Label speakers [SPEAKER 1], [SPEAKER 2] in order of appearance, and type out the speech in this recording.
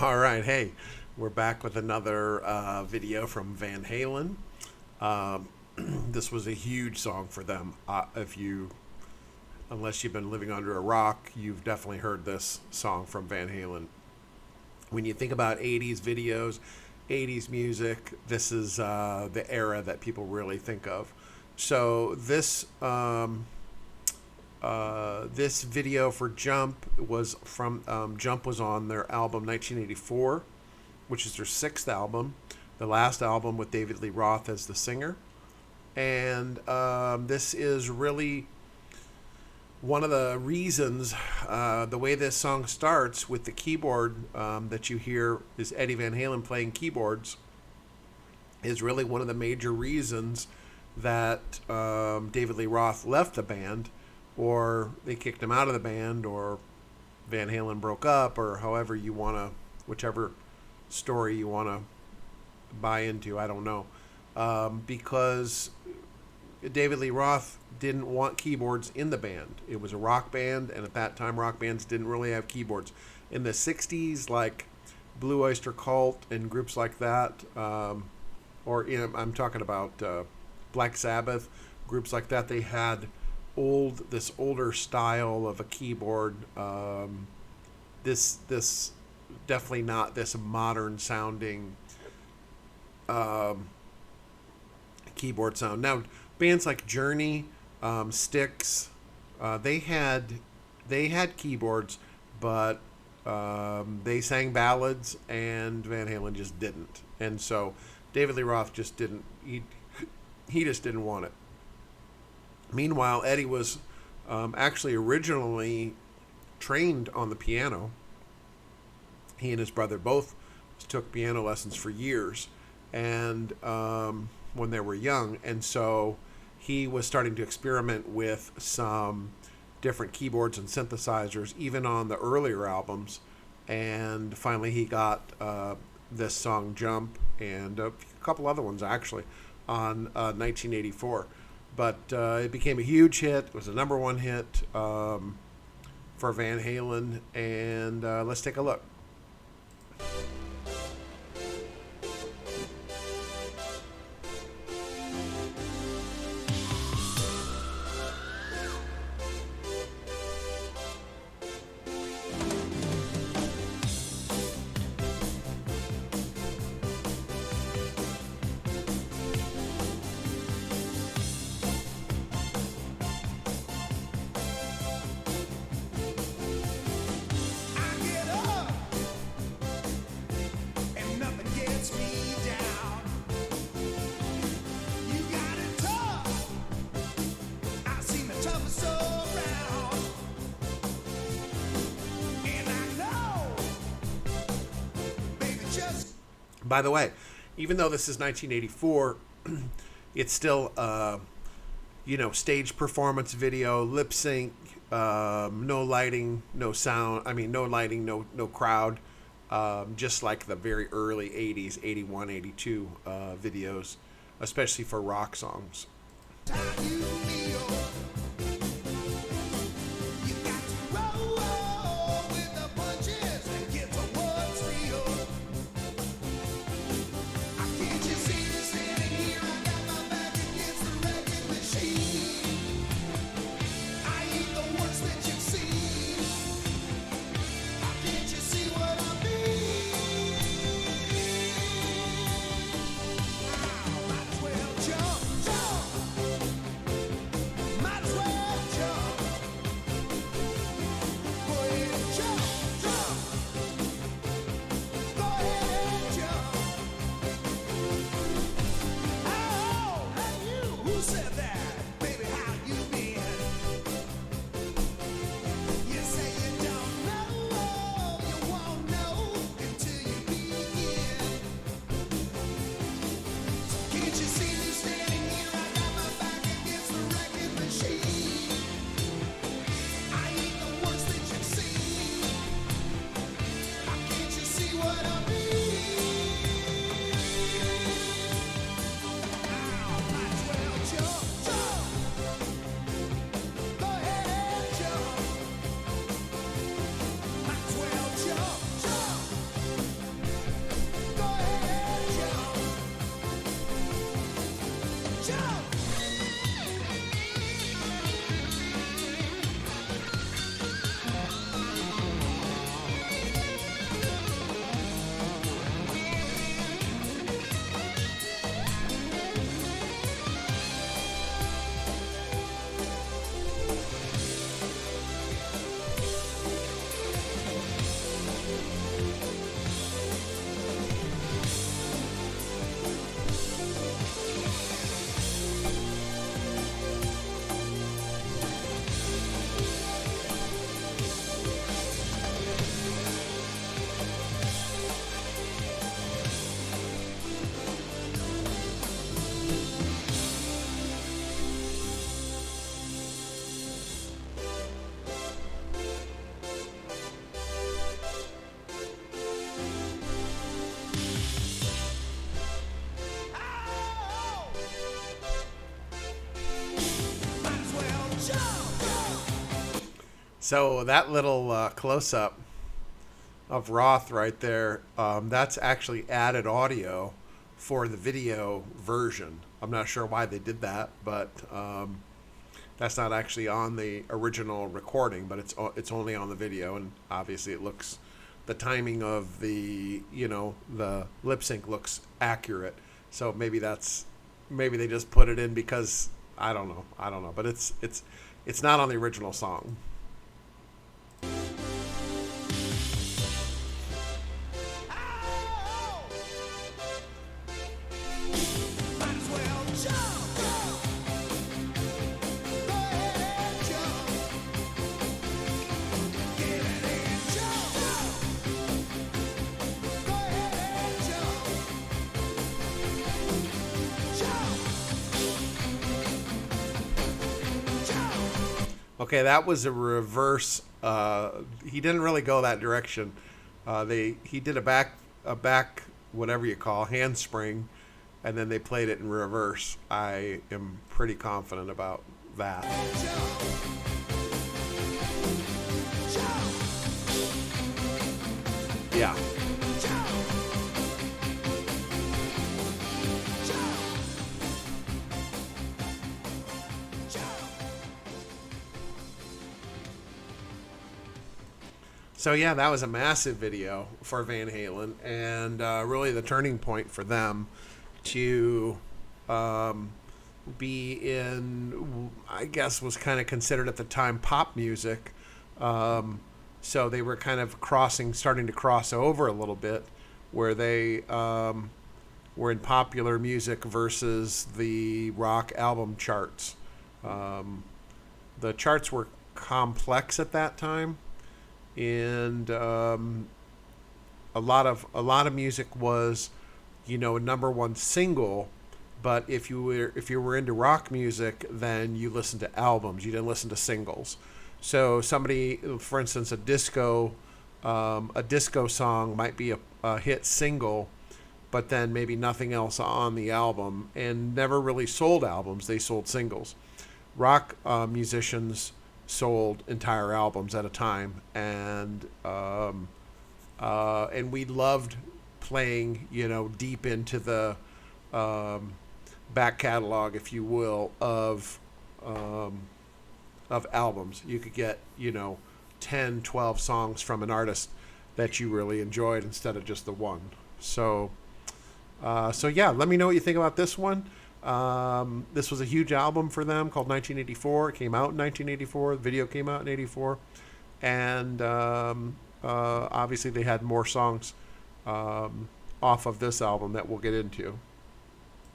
[SPEAKER 1] All right, hey, we're back with another video from Van Halen. Um, this was a huge song for them. Unless you've been living under a rock, you've definitely heard this song from Van Halen. When you think about 80s videos, 80s music, this is the era that people really think of. So this video for Jump was from Jump was on their album 1984, which is their sixth album, the last album with David Lee Roth as the singer. And this is really one of the reasons the way this song starts with the keyboard that you hear is Eddie Van Halen playing keyboards is really one of the major reasons that David Lee Roth left the band, or they kicked him out of the band, or Van Halen broke up, or whichever story you want to buy into, I don't know. Because David Lee Roth didn't want keyboards in the band. It was a rock band, and at that time, rock bands didn't really have keyboards. In the 60s, like Blue Oyster Cult and groups like that, I'm talking about Black Sabbath, groups like that, they had this older style of a keyboard. This definitely not this modern sounding keyboard sound. Now, bands like Journey, Styx, they had keyboards, but they sang ballads, and Van Halen just didn't. And so David Lee Roth just didn't. He just didn't want it. Meanwhile, Eddie was actually originally trained on the piano. He and his brother both took piano lessons for years, and when they were young, and so he was starting to experiment with some different keyboards and synthesizers, even on the earlier albums. And finally, he got this song "Jump" and a couple other ones actually on 1984. But it became a huge hit. It was a number one hit for Van Halen. And let's take a look. By the way, even though this is 1984, it's still, stage performance video, lip sync, no lighting, no sound. I mean, no lighting, no crowd. Just like the very early 80s, 81, 82 videos, especially for rock songs. So that little close-up of Roth right there, that's actually added audio for the video version. I'm not sure why they did that, but that's not actually on the original recording, but it's only on the video, and obviously it looks, the timing of the, you know, the lip sync looks accurate. So maybe they just put it in because I don't know, but it's not on the original song. Okay, that was a reverse. He didn't really go that direction. He did a back whatever you call handspring, and then they played it in reverse. I am pretty confident about that. Yeah. So yeah, that was a massive video for Van Halen, and really the turning point for them to be in, I guess, was kind of considered at the time pop music. So they were kind of starting to cross over a little bit, where they were in popular music versus the rock album charts. The charts were complex at that time, and a lot of music was, you know, number one single. But if you were into rock music, then you listened to albums. You didn't listen to singles. So somebody, for instance, a disco song might be a hit single, but then maybe nothing else on the album, and never really sold albums. They sold singles. Rock musicians sold entire albums at a time, and we loved playing, you know, deep into the back catalog, if you will, of albums. You could get, you know, 10, 12 songs from an artist that you really enjoyed instead of just the one. So yeah, let me know what you think about this one. This was a huge album for them called 1984. It came out in 1984. The video came out in 84. And obviously they had more songs off of this album that we'll get into.